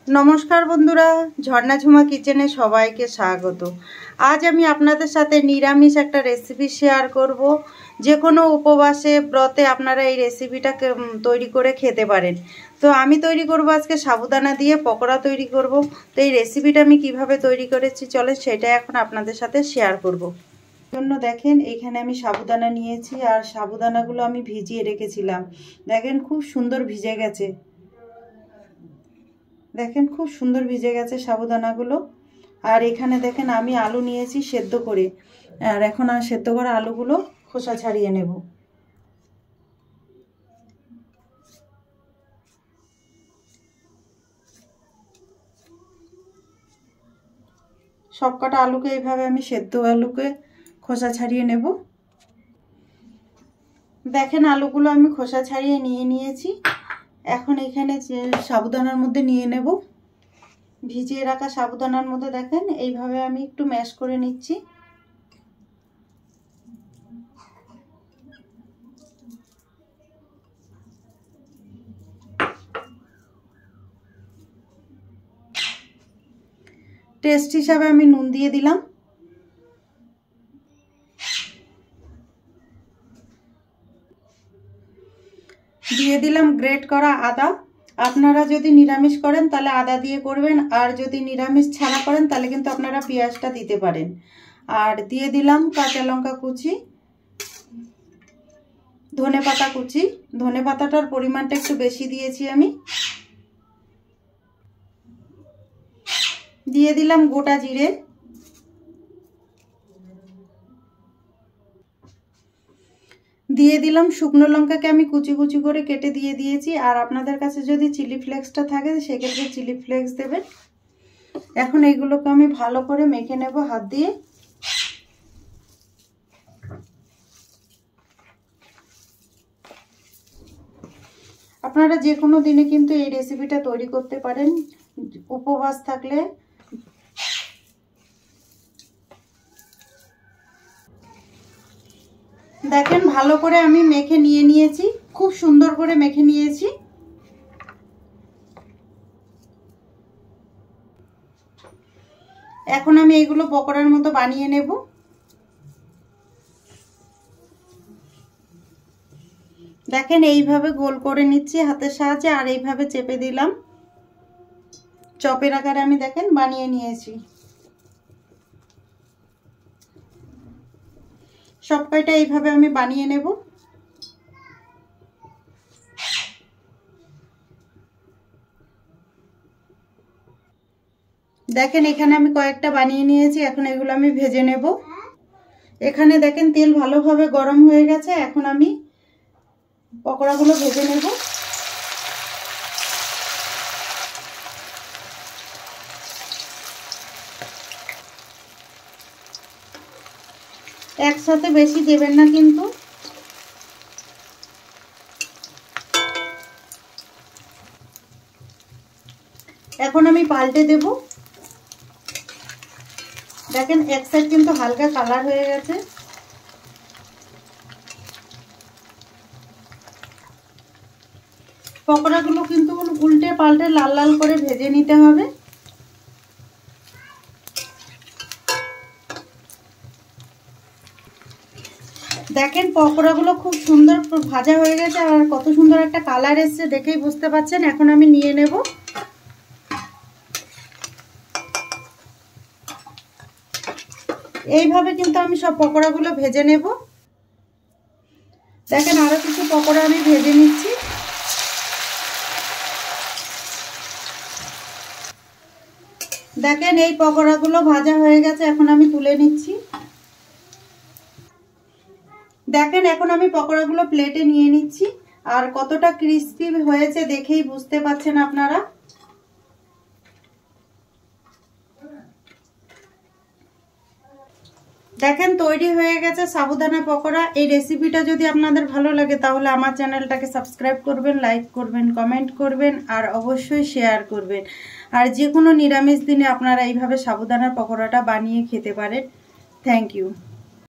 नमस्कार बंधुरा झर्णा झुमा किचेने सबाइके स्वागत। आज आमी आपनादेर साथे निरामिष एक रेसिपि शेयर करब। जे कोनो उपवासे व्रते आपनारा এই রেসিপিটা তৈরি করে খেতে পারেন। তো আমি তৈরি করব আজকে সাবুদানা দিয়ে পকোড়া তৈরি করব। তো এই রেসিপিটা আমি কিভাবে তৈরি করেছি চলে সেটা এখন আপনাদের সাথে শেয়ার করব। জন্য দেখেন এখানে আমি সাবুদানা নিয়েছি আর সাবুদানাগুলো আমি ভিজিয়ে রেখেছিলাম। দেখেন খুব সুন্দর ভিজে গেছে। देखें खूब सुंदर भिजे गेছে সাবুদানাগুলো। আর এখানে দেখেন আমি আলু নিয়েছি সেদ্ধ করে। আর এখন আর সেদ্ধ করা আলুগুলো খোসা ছাড়িয়ে নেব। সবকটা আলুকে এইভাবে আমি সেদ্ধ আলুকে খোসা ছাড়িয়ে নেব। দেখেন আলুগুলো আমি খোসা ছাড়িয়ে নিয়েছি। এখন এখানে সাবুদানার মধ্যে নিয়ে নেব। ভিজিয়ে রাখা সাবুদানার মধ্যে দেখেন এইভাবে আমি একটু ম্যাশ করে নিচ্ছি। টেস্ট হিসাবে আমি নুন দিয়ে দিলাম। দিয়ে দিলাম গ্রেট করা আদা। আপনারা যদি নিরামিষ করেন তাহলে আদা দিয়ে করবেন, আর যদি নিরামিষ ছাড়া করেন তাহলে কিন্তু আপনারা পেঁয়াজটা দিতে পারেন। আর দিয়ে দিলাম কাঁচা লঙ্কা কুচি, ধনেপাতা কুচি। ধনেপাতাটার পরিমাণটা একটু বেশি দিয়েছি আমি। দিয়ে দিলাম গোটা জিরে। দিয়ে দিলাম শুকনো লঙ্কাকে আমি কুচি কুচি করে কেটে দিয়ে দিয়েছি। আর আপনাদের কাছে যদি চিলি ফ্লেক্সটা থাকে সেক্ষেত্রে চিলি ফ্লেক্স দেবেন। এখন এইগুলোকে আমি ভালো করে মেখে নেব হাত দিয়ে। আপনারা যে কোনো দিনে কিন্তু এই রেসিপিটা তৈরি করতে পারেন উপবাস থাকলে। দেখেন ভালো করে আমি মেখে নিয়েছি, খুব সুন্দর করে মেখে নিয়েছি। এখন আমি এগুলো পকোড়ার মতো বানিয়ে নেব। দেখেন এইভাবে গোল করে নিচ্ছি হাতের সাহায্যে, আর এইভাবে চেপে দিলাম। চপের আকারে আমি দেখেন বানিয়ে নিয়েছি। সব কয়টা এইভাবে আমি বানিয়ে নেব। দেখেন এখানে আমি কয়েকটা বানিয়ে নিয়েছি। এখন এগুলো আমি ভেজে নেব। এখানে দেখেন তেল ভালোভাবে গরম হয়ে গেছে। এখন আমি পকোড়াগুলো ভেজে নেব। একসাথে বেশি দেবেন না কিন্তু। এখন আমি পাল্টে দেব। দেখেন এক সাইড কিন্তু হালকা কালার হয়ে গেছে। পকোড়াগুলো কিন্তু উল্টে পাল্টে লাল লাল করে ভেজে নিতে হবে। দেখেন পকোড়াগুলো খুব সুন্দর ভাজা হয়ে গেছে আর কত সুন্দর একটা কালার এসেছে দেখেই বুঝতে পারছেন। এখন আমি নিয়ে নেব। এইভাবে কিন্তু আমি সব পকোড়াগুলো ভেজে নেব। দেখেন আরো কিছু পকোড়া আমি ভেজে নিচ্ছি। দেখেন এই পকোড়াগুলো ভাজা হয়ে গেছে, এখন আমি তুলে নিচ্ছি। দেখেন এখন আমি পকোড়াগুলো প্লেটে নিয়ে নিচ্ছি। আর কতটা ক্রিস্পি হয়েছে দেখেই বুঝতে পারছেন আপনারা। দেখেন তৈরি হয়ে গেছে সাবুদানা পকোড়া। এই রেসিপিটা যদি আপনাদের ভালো লাগে তাহলে আমার চ্যানেলটাকে সাবস্ক্রাইব করবেন, লাইক করবেন, কমেন্ট করবেন আর অবশ্যই শেয়ার করবেন। আর যে কোনো নিরামিষ দিনে আপনারা এইভাবে সাবুদানার পকোড়াটা বানিয়ে খেতে পারেন। Thank you.